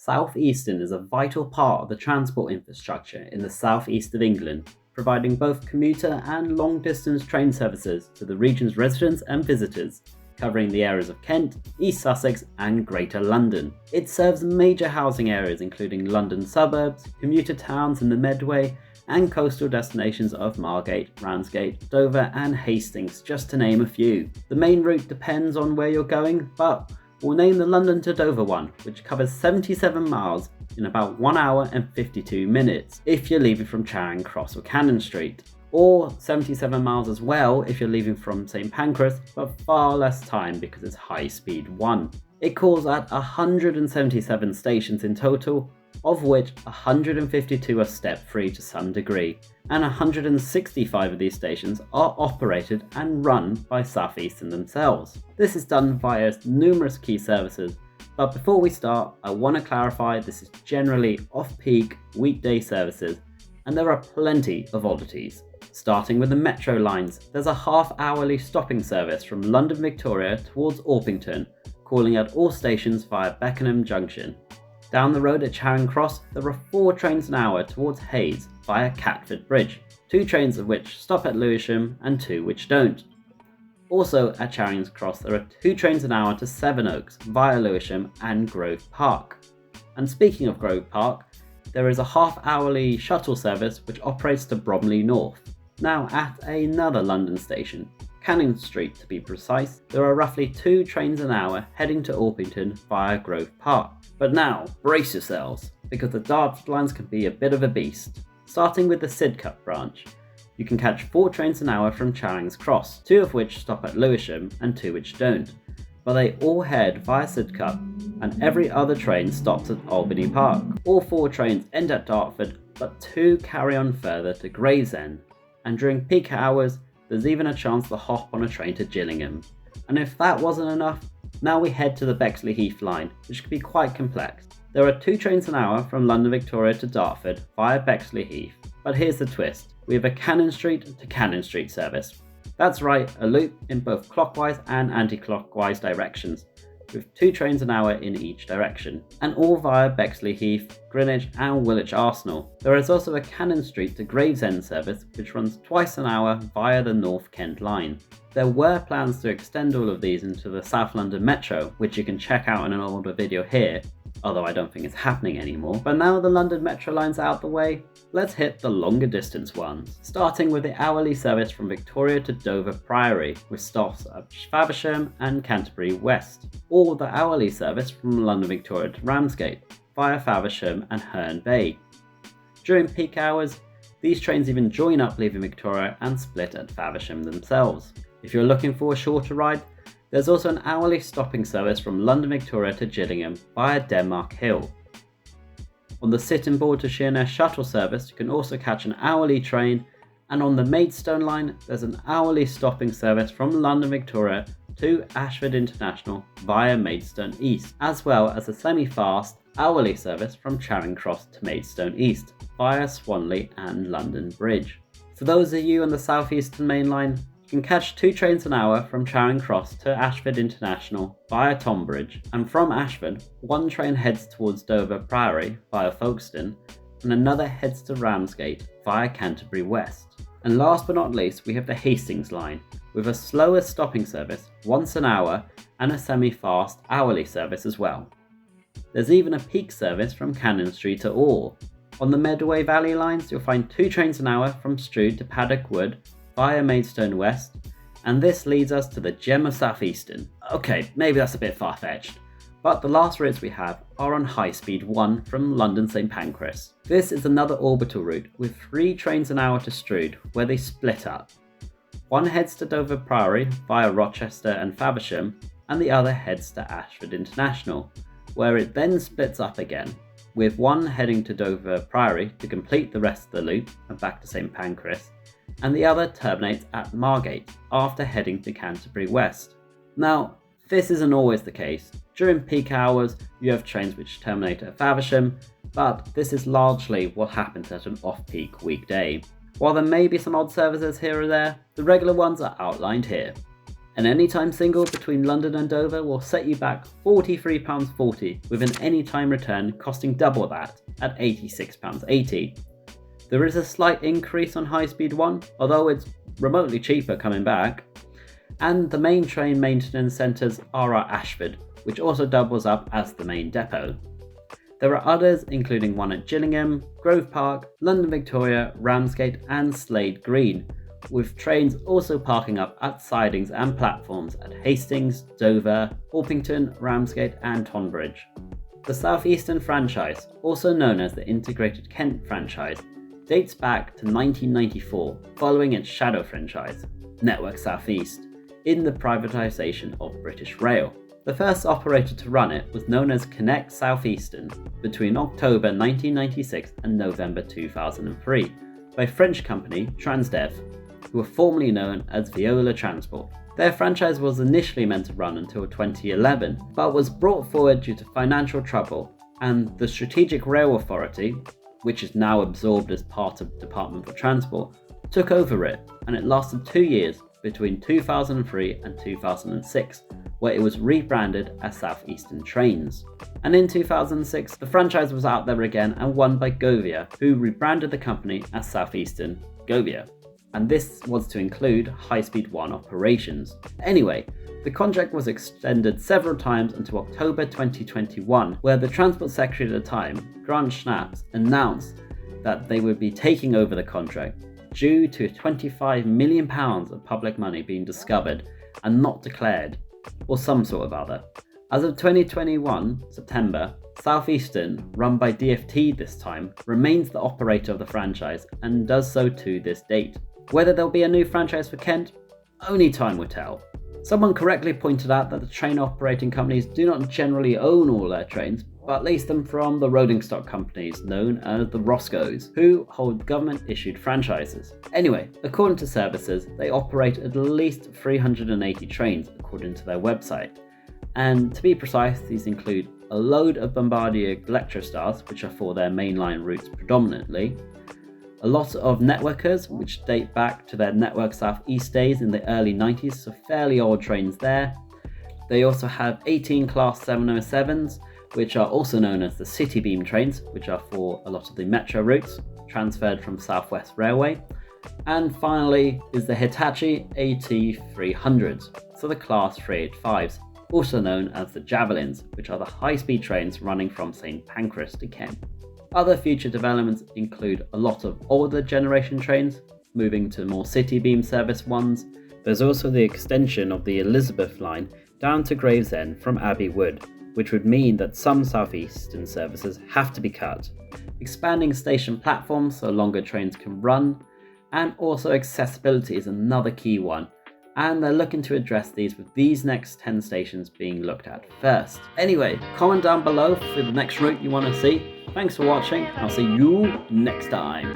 Southeastern is a vital part of the transport infrastructure in the southeast of England, providing both commuter and long-distance train services to the region's residents and visitors, covering the areas of Kent, East Sussex and Greater London. It serves major housing areas including London suburbs, commuter towns in the Medway, and coastal destinations of Margate, Ramsgate, Dover and Hastings, just to name a few. The main route depends on where you're going, but we'll name the London to Dover one, which covers 77 miles in about 1 hour and 52 minutes if you're leaving from Charing Cross or Cannon Street, or 77 miles as well if you're leaving from St Pancras, but far less time because it's High Speed 1. It calls at 177 stations in total, of which 152 are step-free to some degree, and 165 of these stations are operated and run by Southeastern themselves. This is done via numerous key services, but before we start, I want to clarify this is generally off-peak weekday services, and there are plenty of oddities. Starting with the metro lines, there's a half-hourly stopping service from London Victoria towards Orpington, calling at all stations via Beckenham Junction. Down the road at Charing Cross, there are 4 trains an hour towards Hayes via Catford Bridge, 2 trains of which stop at Lewisham and 2 which don't. Also at Charing Cross, there are 2 trains an hour to Sevenoaks via Lewisham and Grove Park. And speaking of Grove Park, there is a half-hourly shuttle service which operates to Bromley North. Now at another London station, Cannon Street to be precise, there are roughly 2 trains an hour heading to Orpington via Grove Park. But now, brace yourselves, because the Dartford lines can be a bit of a beast. Starting with the Sidcup branch, you can catch 4 trains an hour from Charing Cross, 2 of which stop at Lewisham and 2 which don't. But they all head via Sidcup, and every other train stops at Albany Park. All 4 trains end at Dartford, but 2 carry on further to Gravesend. And during peak hours, there's even a chance to hop on a train to Gillingham. And if that wasn't enough, now we head to the Bexley Heath line, which can be quite complex. There are 2 trains an hour from London Victoria to Dartford via Bexley Heath, but here's the twist. We have a Cannon Street to Cannon Street service. That's right, a loop in both clockwise and anti-clockwise directions, with 2 trains an hour in each direction, and all via Bexley Heath, Greenwich and Woolwich Arsenal. There is also a Cannon Street to Gravesend service which runs twice an hour via the North Kent line. There were plans to extend all of these into the South London Metro, which you can check out in an older video here, although I don't think it's happening anymore. But now the London Metro line's out the way, let's hit the longer distance ones. Starting with the hourly service from Victoria to Dover Priory, with stops at Faversham and Canterbury West, or the hourly service from London Victoria to Ramsgate, via Faversham and Herne Bay. During peak hours, these trains even join up leaving Victoria and split at Faversham themselves. If you're looking for a shorter ride, there's also an hourly stopping service from London Victoria to Gillingham via Denmark Hill. On the Sitting Board to Sheerness shuttle service, you can also catch an hourly train, and on the Maidstone line, there's an hourly stopping service from London Victoria to Ashford International via Maidstone East, as well as a semi-fast hourly service from Charing Cross to Maidstone East via Swanley and London Bridge. For those of you on the Southeastern Main Line, you can catch 2 trains an hour from Charing Cross to Ashford International via Tonbridge, and from Ashford, 1 train heads towards Dover Priory via Folkestone, and another heads to Ramsgate via Canterbury West. And last but not least, we have the Hastings line, with a slower stopping service once an hour and a semi-fast hourly service as well. There's even a peak service from Cannon Street to Orr. On the Medway Valley lines, you'll find 2 trains an hour from Strood to Paddock Wood via Maidstone West, and this leads us to the gem of Southeastern. Okay, maybe that's a bit far-fetched, but the last routes we have are on High Speed 1 from London St Pancras. This is another orbital route with 3 trains an hour to Strood, where they split up. One heads to Dover Priory via Rochester and Faversham, and the other heads to Ashford International, where it then splits up again, with one heading to Dover Priory to complete the rest of the loop and back to St Pancras, and the other terminates at Margate after heading to Canterbury West. Now, this isn't always the case. During peak hours, you have trains which terminate at Faversham, but this is largely what happens at an off-peak weekday. While there may be some odd services here or there, the regular ones are outlined here. An anytime single between London and Dover will set you back £43.40 with an anytime return costing double that at £86.80. There is a slight increase on High Speed 1, although it's remotely cheaper coming back. And the main train maintenance centres are at Ashford, which also doubles up as the main depot. There are others, including one at Gillingham, Grove Park, London Victoria, Ramsgate and Slade Green, with trains also parking up at sidings and platforms at Hastings, Dover, Orpington, Ramsgate and Tonbridge. The Southeastern franchise, also known as the Integrated Kent franchise, dates back to 1994 following its shadow franchise, Network South East, in the privatisation of British Rail. The first operator to run it was known as Connect Southeastern between October 1996 and November 2003 by French company Transdev, who were formerly known as Veolia Transport. Their franchise was initially meant to run until 2011, but was brought forward due to financial trouble, and the Strategic Rail Authority, which is now absorbed as part of Department for Transport, took over it, and it lasted 2 years between 2003 and 2006, where it was rebranded as Southeastern Trains. And in 2006, the franchise was out there again and won by Govia, who rebranded the company as Southeastern Govia. And this was to include High Speed 1 operations. Anyway, the contract was extended several times until October 2021, where the Transport Secretary at the time, Grant Shapps, announced that they would be taking over the contract due to £25 million of public money being discovered and not declared, or some sort of other. As of 2021, September, Southeastern, run by DfT this time, remains the operator of the franchise and does so to this date. Whether there'll be a new franchise for Kent, only time will tell. Someone correctly pointed out that the train operating companies do not generally own all their trains, but lease them from the rolling stock companies known as the Roscoes, who hold government-issued franchises. Anyway, according to services, they operate at least 380 trains according to their website. And to be precise, these include a load of Bombardier Electrostars, which are for their mainline routes predominantly, a lot of networkers, which date back to their Network South East days in the early 90s, so fairly old trains there. They also have 18 Class 707s, which are also known as the City Beam trains, which are for a lot of the metro routes, transferred from South West Railway. And finally is the Hitachi AT300s, so the Class 385s, also known as the Javelins, which are the high-speed trains running from St Pancras to Kent. Other future developments include a lot of older generation trains, moving to more City Beam service ones. There's also the extension of the Elizabeth line down to Gravesend from Abbey Wood, which would mean that some Southeastern services have to be cut, expanding station platforms so longer trains can run, and also accessibility is another key one, and they're looking to address these with these next 10 stations being looked at first. Anyway, comment down below for the next route you want to see. Thanks for watching, I'll see you next time.